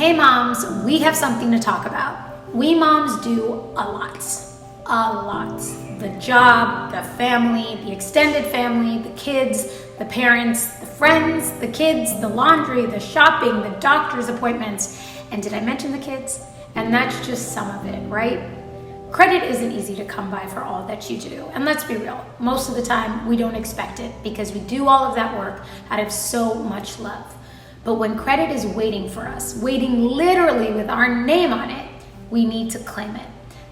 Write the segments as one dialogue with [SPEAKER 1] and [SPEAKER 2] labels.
[SPEAKER 1] Hey moms, we have something to talk about. We moms do a lot. The job, the family, the extended family, the kids, the parents, the friends, the kids, the laundry, the shopping, the doctor's appointments. And did I mention the kids? And that's just some of it, right? Credit isn't easy to come by for all that you do. And let's be real, most of the time we don't expect it because we do all of that work out of so much love. But when credit is waiting for us, waiting literally with our name on it, we need to claim it.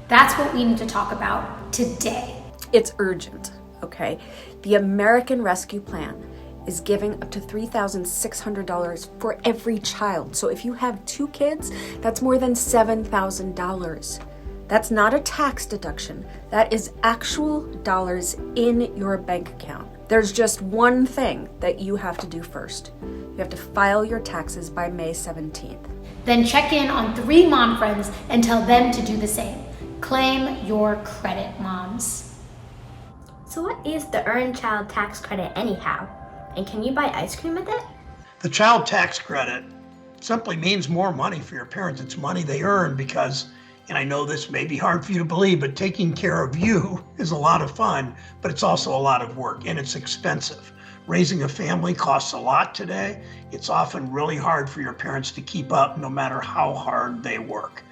[SPEAKER 1] That's what we need to talk about today.
[SPEAKER 2] It's urgent, okay? The American Rescue Plan is giving up to $3,600 for every child. So if you have 2 kids, that's more than $7,000. That's not a tax deduction. That is actual dollars in your bank account. There's just one thing that you have to do first. You have to file your taxes by May 17th.
[SPEAKER 1] Then check in on 3 mom friends and tell them to do the same. Claim your credit, moms.
[SPEAKER 3] So what is the Earned Child Tax Credit anyhow? And can you buy ice cream with it?
[SPEAKER 4] The child tax credit simply means more money for your parents. It's money they earn because, and I know this may be hard for you to believe, but taking care of you is a lot of fun, but it's also a lot of work and it's expensive. Raising a family costs a lot today. It's often really hard for your parents to keep up no matter how hard they work.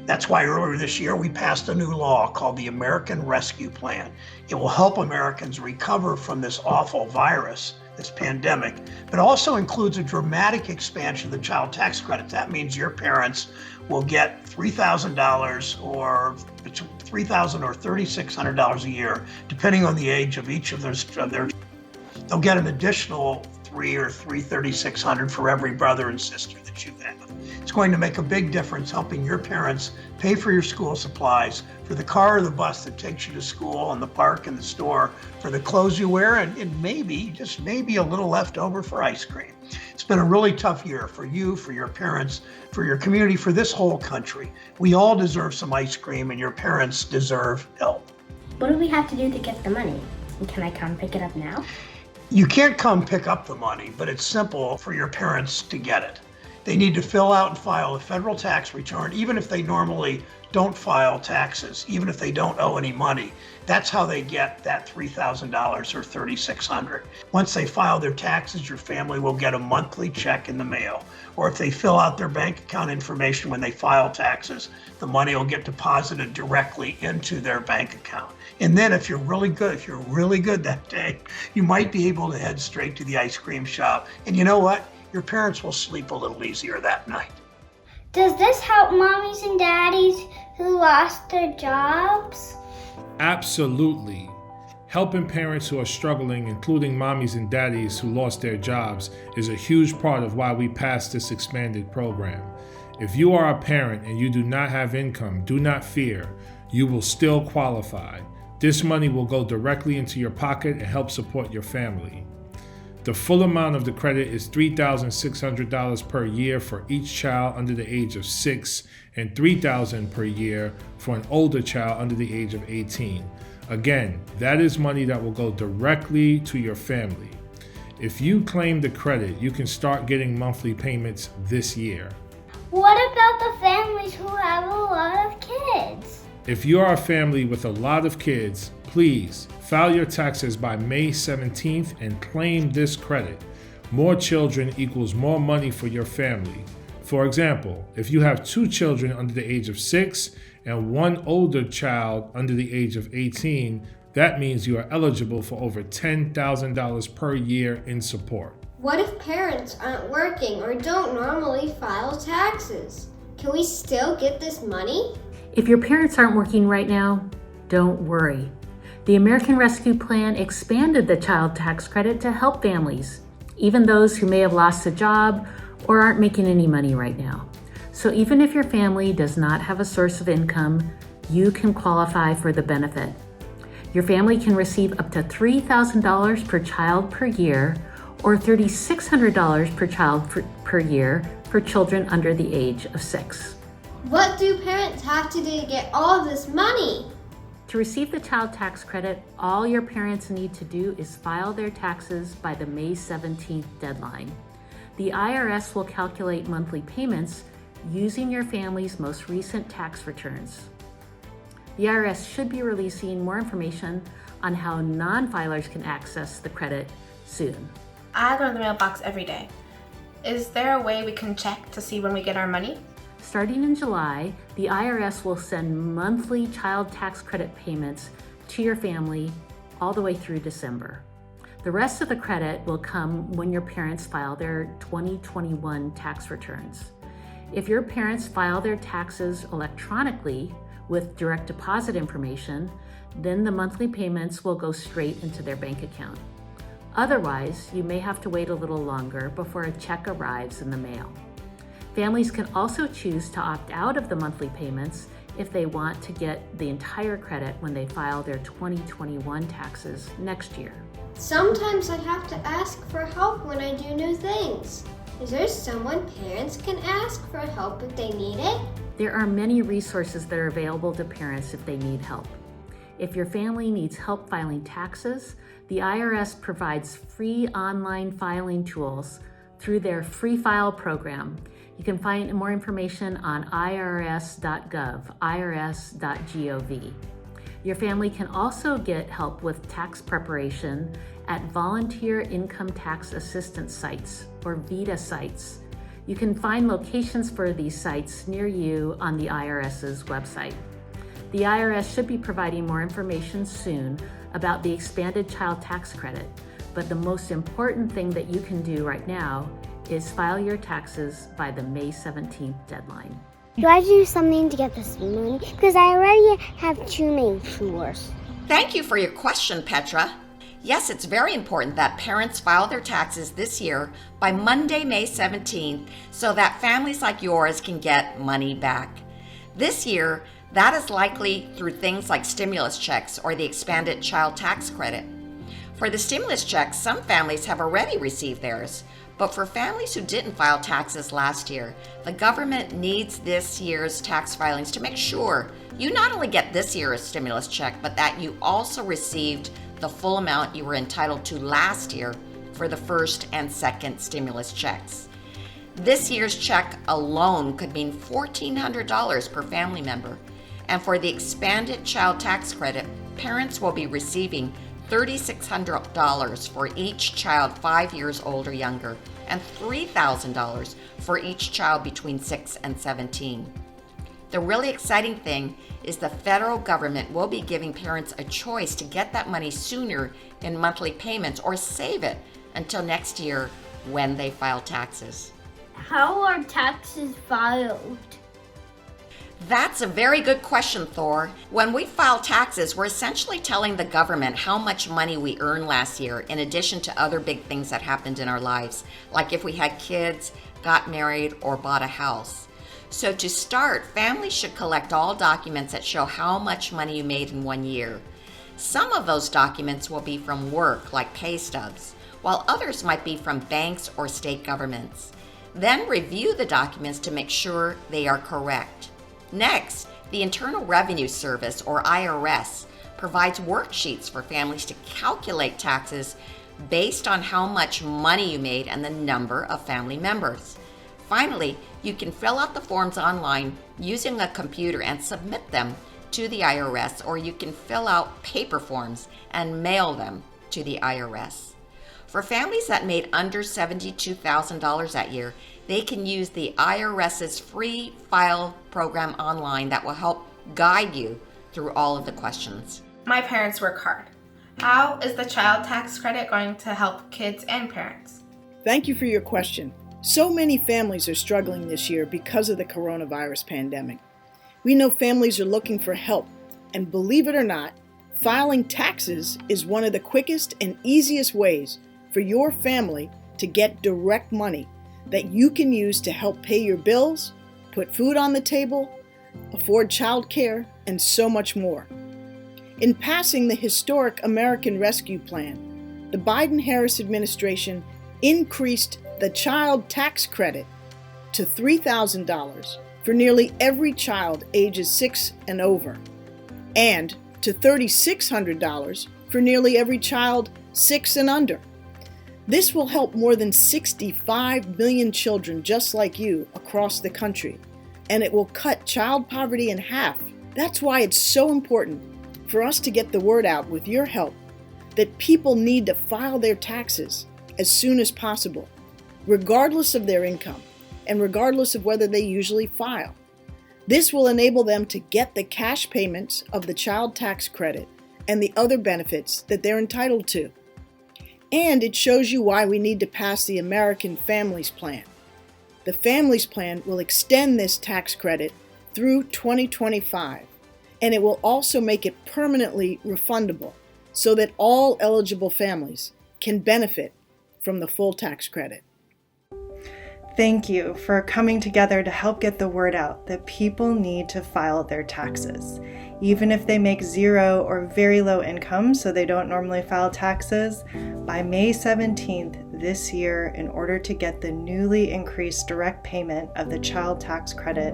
[SPEAKER 4] That's why earlier this year we passed a new law called the American Rescue Plan. It will help Americans recover from this awful virus, this pandemic, but also includes a dramatic expansion of the child tax credit. That means your parents will get $3,000 or $3,000 or $3,600 a year, depending on the age of each of their. They'll get an additional $3,000 or $3,600 for every brother and sister that you have. It's going to make a big difference helping your parents pay for your school supplies, for the car or the bus that takes you to school and the park and the store, for the clothes you wear, and maybe, just maybe a little left over for ice cream. It's been a really tough year for you, for your parents, for your community, for this whole country. We all deserve some ice cream and your parents deserve help.
[SPEAKER 3] What do we have to do to get the money? And can I come pick it up now?
[SPEAKER 4] You can't come pick up the money, but it's simple for your parents to get it. They need to fill out and file a federal tax return, even if they normally don't file taxes, even if they don't owe any money. That's how they get that $3,000 or $3,600. Once they file their taxes, your family will get a monthly check in the mail. Or if they fill out their bank account information when they file taxes, the money will get deposited directly into their bank account. And then if you're really good that day, you might be able to head straight to the ice cream shop. And you know what? Your parents will sleep a little easier that night.
[SPEAKER 5] Does this help mommies and daddies who lost their jobs?
[SPEAKER 6] Absolutely. Helping parents who are struggling, including mommies and daddies who lost their jobs, is a huge part of why we passed this expanded program. If you are a parent and you do not have income, do not fear. You will still qualify. This money will go directly into your pocket and help support your family. The full amount of the credit is $3,600 per year for each child under the age of 6 and $3,000 per year for an older child under the age of 18. Again, that is money that will go directly to your family. If you claim the credit, you can start getting monthly payments this year.
[SPEAKER 5] What about the families who have a lot of kids?
[SPEAKER 6] If you are a family with a lot of kids, please file your taxes by May 17th and claim this credit. More children equals more money for your family. For example, if you have 2 children under the age of 6 and 1 older child under the age of 18, that means you are eligible for over $10,000 per year in support.
[SPEAKER 7] What if parents aren't working or don't normally file taxes? Can we still get this money?
[SPEAKER 8] If your parents aren't working right now, don't worry. The American Rescue Plan expanded the child tax credit to help families, even those who may have lost a job or aren't making any money right now. So even if your family does not have a source of income, you can qualify for the benefit. Your family can receive up to $3,000 per child per year or $3,600 per child per year for children under the age of 6.
[SPEAKER 7] What do parents have to do to get all this money?
[SPEAKER 8] To receive the child tax credit, all your parents need to do is file their taxes by the May 17th deadline. The IRS will calculate monthly payments using your family's most recent tax returns. The IRS should be releasing more information on how non-filers can access the credit soon.
[SPEAKER 9] I go to the mailbox every day. Is there a way we can check to see when we get our money?
[SPEAKER 8] Starting in July, the IRS will send monthly child tax credit payments to your family all the way through December. The rest of the credit will come when your parents file their 2021 tax returns. If your parents file their taxes electronically with direct deposit information, then the monthly payments will go straight into their bank account. Otherwise, you may have to wait a little longer before a check arrives in the mail. Families can also choose to opt out of the monthly payments if they want to get the entire credit when they file their 2021 taxes next year.
[SPEAKER 7] Sometimes I have to ask for help when I do new things. Is there someone parents can ask for help if they need it?
[SPEAKER 8] There are many resources that are available to parents if they need help. If your family needs help filing taxes, the IRS provides free online filing tools through their Free File program. You can find more information on irs.gov, irs.gov. Your family can also get help with tax preparation at volunteer income tax assistance sites, or VITA sites. You can find locations for these sites near you on the IRS's website. The IRS should be providing more information soon about the expanded child tax credit, but the most important thing that you can do right now is file your taxes by the May 17th deadline.
[SPEAKER 5] Do I do something to get this money? Because I already have too many chores.
[SPEAKER 10] Thank you for your question, Petra. Yes, it's very important that parents file their taxes this year by Monday, May 17th, so that families like yours can get money back. This year, that is likely through things like stimulus checks or the expanded child tax credit. For the stimulus checks, some families have already received theirs, but for families who didn't file taxes last year, the government needs this year's tax filings to make sure you not only get this year's stimulus check, but that you also received the full amount you were entitled to last year for the first and second stimulus checks. This year's check alone could mean $1,400 per family member. And for the expanded child tax credit, parents will be receiving $3,600 for each child 5 years old or younger, and $3,000 for each child between 6 and 17. The really exciting thing is the federal government will be giving parents a choice to get that money sooner in monthly payments or save it until next year when they file taxes.
[SPEAKER 5] How are taxes filed?
[SPEAKER 10] That's a very good question, Thor. When we file taxes, we're essentially telling the government how much money we earned last year, in addition to other big things that happened in our lives, like if we had kids, got married, or bought a house. So to start, families should collect all documents that show how much money you made in 1 year. Some of those documents will be from work, like pay stubs, while others might be from banks or state governments. Then review the documents to make sure they are correct. Next, the Internal Revenue Service, or IRS, provides worksheets for families to calculate taxes based on how much money you made and the number of family members. Finally, you can fill out the forms online using a computer and submit them to the IRS, or you can fill out paper forms and mail them to the IRS. For families that made under $72,000 that year, they can use the IRS's free file program online that will help guide you through all of the questions.
[SPEAKER 9] My parents work hard. How is the child tax credit going to help kids and parents?
[SPEAKER 11] Thank you for your question. So many families are struggling this year because of the coronavirus pandemic. We know families are looking for help, and believe it or not, filing taxes is one of the quickest and easiest ways for your family to get direct money that you can use to help pay your bills, put food on the table, afford childcare, and so much more. In passing the historic American Rescue Plan, the Biden-Harris administration increased the child tax credit to $3,000 for nearly every child ages 6 and over, and to $3,600 for nearly every child 6 and under. This will help more than 65 million children just like you across the country and it will cut child poverty in half. That's why it's so important for us to get the word out with your help that people need to file their taxes as soon as possible, regardless of their income and regardless of whether they usually file. This will enable them to get the cash payments of the child tax credit and the other benefits that they're entitled to. And it shows you why we need to pass the American Families Plan. The Families Plan will extend this tax credit through 2025, and it will also make it permanently refundable so that all eligible families can benefit from the full tax credit.
[SPEAKER 12] Thank you for coming together to help get the word out that people need to file their taxes. Even if they make zero or very low income, so they don't normally file taxes, by May 17th this year, in order to get the newly increased direct payment of the child tax credit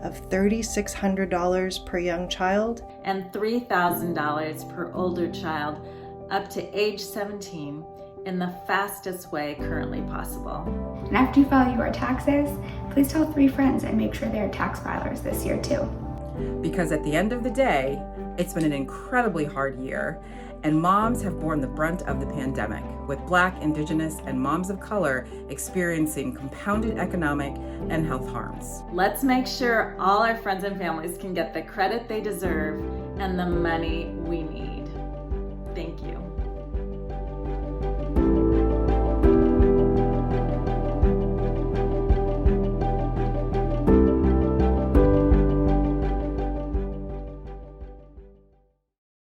[SPEAKER 12] of $3,600 per young child
[SPEAKER 13] and $3,000 per older child up to age 17 in the fastest way currently possible.
[SPEAKER 14] And after you file your taxes, please tell 3 friends and make sure they're tax filers this year too.
[SPEAKER 15] Because at the end of the day, it's been an incredibly hard year, and moms have borne the brunt of the pandemic, with Black, Indigenous, and moms of color experiencing compounded economic and health harms.
[SPEAKER 13] Let's make sure all our friends and families can get the credit they deserve and the money we need.